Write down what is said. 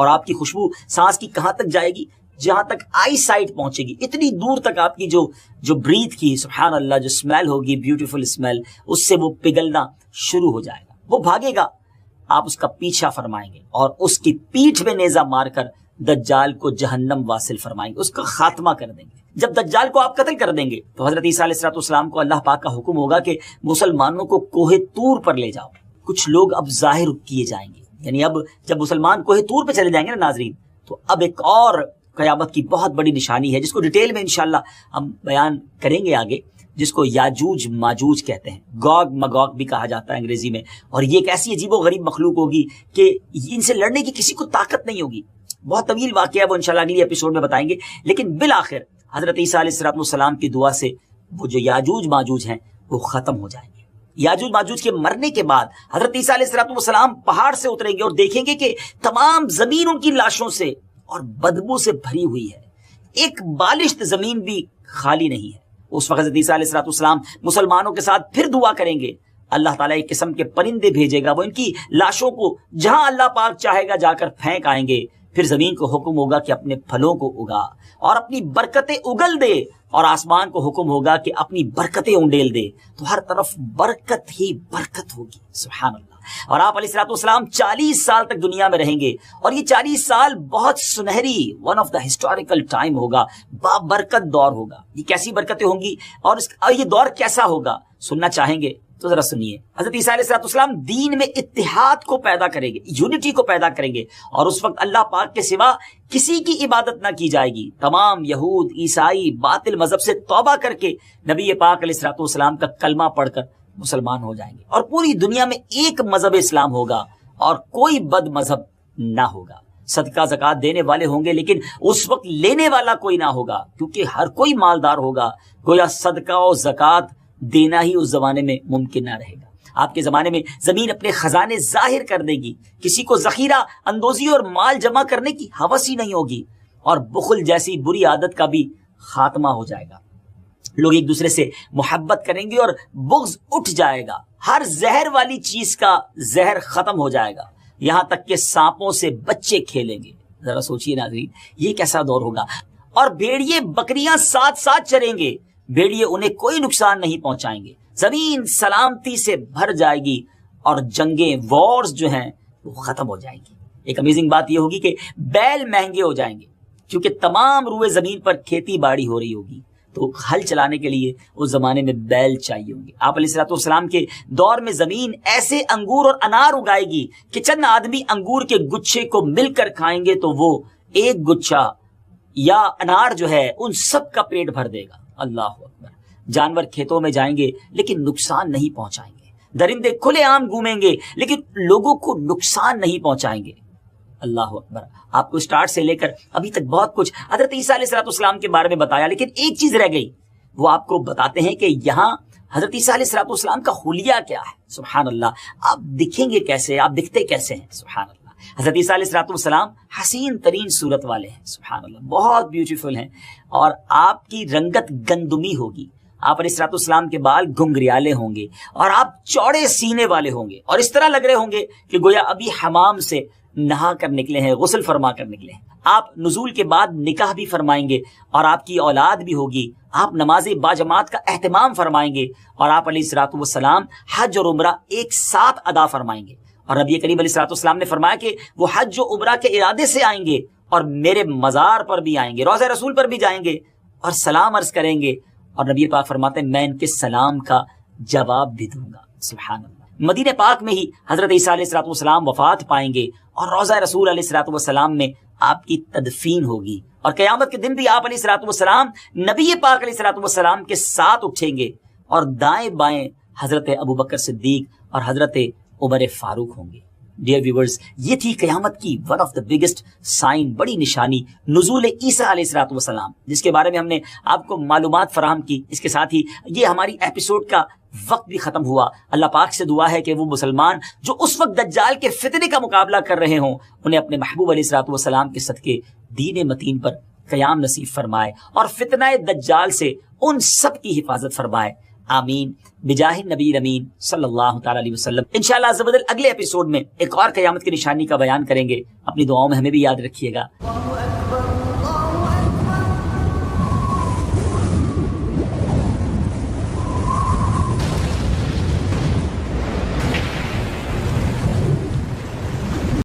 اور آپ کی خوشبو سانس کی کہاں تک جائے گی؟ جہاں تک آئی سائٹ پہنچے گی، اتنی دور تک آپ کی جو بریتھ کی سبحان اللہ جو اسمیل ہوگی، بیوٹیفل اسمیل، اس سے وہ پگھلنا شروع ہو جائے گا، وہ بھاگے گا، آپ اس کا پیچھا فرمائیں گے اور اس کی پیٹھ میں نیزہ مار کر دجال کو جہنم واصل فرمائیں گے، اس کا خاتمہ کر دیں گے۔ جب دجال کو آپ قتل کر دیں گے تو حضرت عیسیٰ علیہ السلام کو اللہ پاک کا حکم ہوگا کہ مسلمانوں کو کوہ طور پر لے جاؤ۔ کچھ لوگ اب ظاہر کیے جائیں گے، یعنی اب جب مسلمان کوہ طور پہ چلے جائیں گے نا ناظرین، تو اب ایک اور قیامت کی بہت بڑی نشانی ہے جس کو ڈیٹیل میں انشاءاللہ ہم بیان کریں گے آگے، جس کو یاجوج ماجوج کہتے ہیں، گوگ مگوگ بھی کہا جاتا ہے انگریزی میں، اور یہ ایک ایسی عجیب و غریب مخلوق ہوگی کہ ان سے لڑنے کی کسی کو طاقت نہیں ہوگی۔ بہت طویل واقعہ ہے، وہ انشاءاللہ اگلی ایپیسوڈ میں بتائیں گے، لیکن بالآخر حضرت عیسیٰ علیہ السلام کی دعا سے وہ جو یاجوج ماجوج ہیں وہ ختم ہو جائیں گے۔ یاجوج ماجوج کے مرنے کے بعد حضرت عیسیٰ علیہ السلام پہاڑ سے اتریں گے اور دیکھیں گے کہ تمام زمین ان کی لاشوں سے اور بدبو سے بھری ہوئی ہے، ایک بالشت زمین بھی خالی نہیں ہے۔ اس وقت حضرت عیسیٰ علیہ السلام مسلمانوں کے ساتھ پھر دعا کریں گے، اللہ تعالیٰ ایک قسم کے پرندے بھیجے گا، وہ ان کی لاشوں کو جہاں اللہ پاک چاہے گا جا کر پھینک آئیں گے۔ پھر زمین کو حکم ہوگا کہ اپنے پھلوں کو اگا اور اپنی برکتیں اگل دے، اور آسمان کو حکم ہوگا کہ اپنی برکتیں انڈیل دے، تو ہر طرف برکت ہی برکت ہوگی، سبحان اللہ۔ اور آپ علیہ السلام 40 سال تک دنیا میں رہیں گے، اور یہ 40 سال بہت سنہری one of the historical time ہوگا، بابرکت دور ہوگا۔ یہ کیسی برکتیں ہوں گی اور یہ دور کیسا ہوگا، سننا چاہیں گے تو ذرا سنیے۔ حضرت عیسیٰ علیہ السلام دین میں اتحاد کو پیدا کریں گے، یونٹی کو پیدا کریں گے، اور اس وقت اللہ پاک کے سوا کسی کی عبادت نہ کی جائے گی۔ تمام یہود عیسائی باطل مذہب سے توبہ کر کے نبی پاک علیہ السلام کا کلمہ پڑھ کر مسلمان ہو جائیں گے، اور پوری دنیا میں ایک مذہب اسلام ہوگا اور کوئی بد مذہب نہ ہوگا۔ صدقہ زکوٰۃ دینے والے ہوں گے لیکن اس وقت لینے والا کوئی نہ ہوگا، کیونکہ ہر کوئی مالدار ہوگا، گویا صدقہ و زکوٰۃ دینا ہی اس زمانے میں ممکن نہ رہے گا۔ آپ کے زمانے میں زمین اپنے خزانے ظاہر کر دے گی، کسی کو ذخیرہ اندوزی اور مال جمع کرنے کی ہوس ہی نہیں ہوگی، اور بخل جیسی بری عادت کا بھی خاتمہ ہو جائے گا۔ لوگ ایک دوسرے سے محبت کریں گے اور بغض اٹھ جائے گا، ہر زہر والی چیز کا زہر ختم ہو جائے گا، یہاں تک کہ سانپوں سے بچے کھیلیں گے۔ ذرا سوچیے ناظرین، یہ کیسا دور ہوگا۔ اور بھیڑیے بکریاں ساتھ ساتھ چریں گے، بھیڑیے انہیں کوئی نقصان نہیں پہنچائیں گے، زمین سلامتی سے بھر جائے گی، اور جنگیں وارز جو ہیں وہ ختم ہو جائیں گی۔ ایک امیزنگ بات یہ ہوگی کہ بیل مہنگے ہو جائیں گے، کیونکہ تمام روئے زمین پر کھیتی باڑی ہو رہی ہوگی، تو ہل چلانے کے لیے اس زمانے میں بیل چاہیے ہوں گے۔ آپ علیہ السلام کے دور میں زمین ایسے انگور اور انار اگائے گی کہ چند آدمی انگور کے گچھے کو مل کر کھائیں گے تو وہ ایک گچھا یا انار جو ہے ان سب کا پیٹ بھر دے گا۔ اللہ اکبر۔ جانور کھیتوں میں جائیں گے لیکن نقصان نہیں پہنچائیں گے، درندے کھلے عام گھومیں گے لیکن لوگوں کو نقصان نہیں پہنچائیں گے۔ اللہ اکبر۔ آپ کو اسٹارٹ سے لے کر ابھی تک بہت کچھ حضرت عیسیٰ علیہ السلام کے بارے میں بتایا، لیکن ایک چیز رہ گئی، وہ آپ کو بتاتے ہیں کہ یہاں حضرت عیسیٰ علیہ السلام کا حلیہ کیا ہے۔ سبحان اللہ، آپ دکھیں گے کیسے، آپ دکھتے کیسے ہیں؟ سبحان اللہ۔ حضرت عیسیٰ علیہ السلام حسین ترین صورت والے ہیں، سبحان اللہ، بہت بیوٹیفل ہیں، اور آپ کی رنگت گندمی ہوگی، آپ علیہ السلام کے بال گھنگریالے ہوں گے، اور آپ چوڑے سینے والے ہوں گے، اور اس طرح لگ رہے ہوں گے کہ گویا ابھی حمام سے نہا کر نکلے ہیں، غسل فرما کر نکلے ہیں۔ آپ نزول کے بعد نکاح بھی فرمائیں گے، اور آپ کی اولاد بھی ہوگی، آپ نماز باجماعت کا اہتمام فرمائیں گے، اور آپ علیہ السلام حج اور عمرہ ایک ساتھ ادا فرمائیں گے۔ اور نبی کریم علیہ السلام نے فرمایا کہ وہ حج و عمرہ کے ارادے سے آئیں گے، اور میرے مزار پر بھی آئیں گے، روضہ رسول پر بھی جائیں گے، اور سلام عرض کریں گے، اور نبی پاک فرماتے ہیں میں ان کے سلام کا جواب بھی دوں گا۔ سبحان اللہ۔ مدینہ پاک میں ہی حضرت عیسیٰ علیہ السلام وفات پائیں گے، اور روضہ رسول علیہ السلام میں آپ کی تدفین ہوگی، اور قیامت کے دن بھی آپ علیہ السلام نبی پاک علیہ السلام کے ساتھ اٹھیں گے، اور دائیں بائیں حضرت ابوبکر صدیق اور حضرت عمر فاروق ہوں گے۔ ڈیئر ویورز، یہ تھی قیامت کی one of the biggest sign, بڑی نشانی، نزول عیسیٰ علیہ السلام، جس کے بارے میں ہم نے آپ کو معلومات فراہم کی۔ اس کے ساتھ ہی یہ ہماری ایپیسوڈ کا وقت بھی ختم ہوا۔ اللہ پاک سے دعا ہے کہ وہ مسلمان جو اس وقت دجال کے فتنے کا مقابلہ کر رہے ہوں، انہیں اپنے محبوب علیہ السلام کے صدقے دین متین پر قیام نصیب فرمائے، اور فتنہ دجال سے ان سب کی حفاظت فرمائے۔ آمین بجاہ نبی امین صلی اللہ تعالی علیہ وسلم۔ انشاءاللہ عز و جل اگلے ایپیسوڈ میں ایک اور قیامت کی نشانی کا بیان کریں گے، اپنی دعاؤں میں ہمیں بھی یاد رکھیے گا۔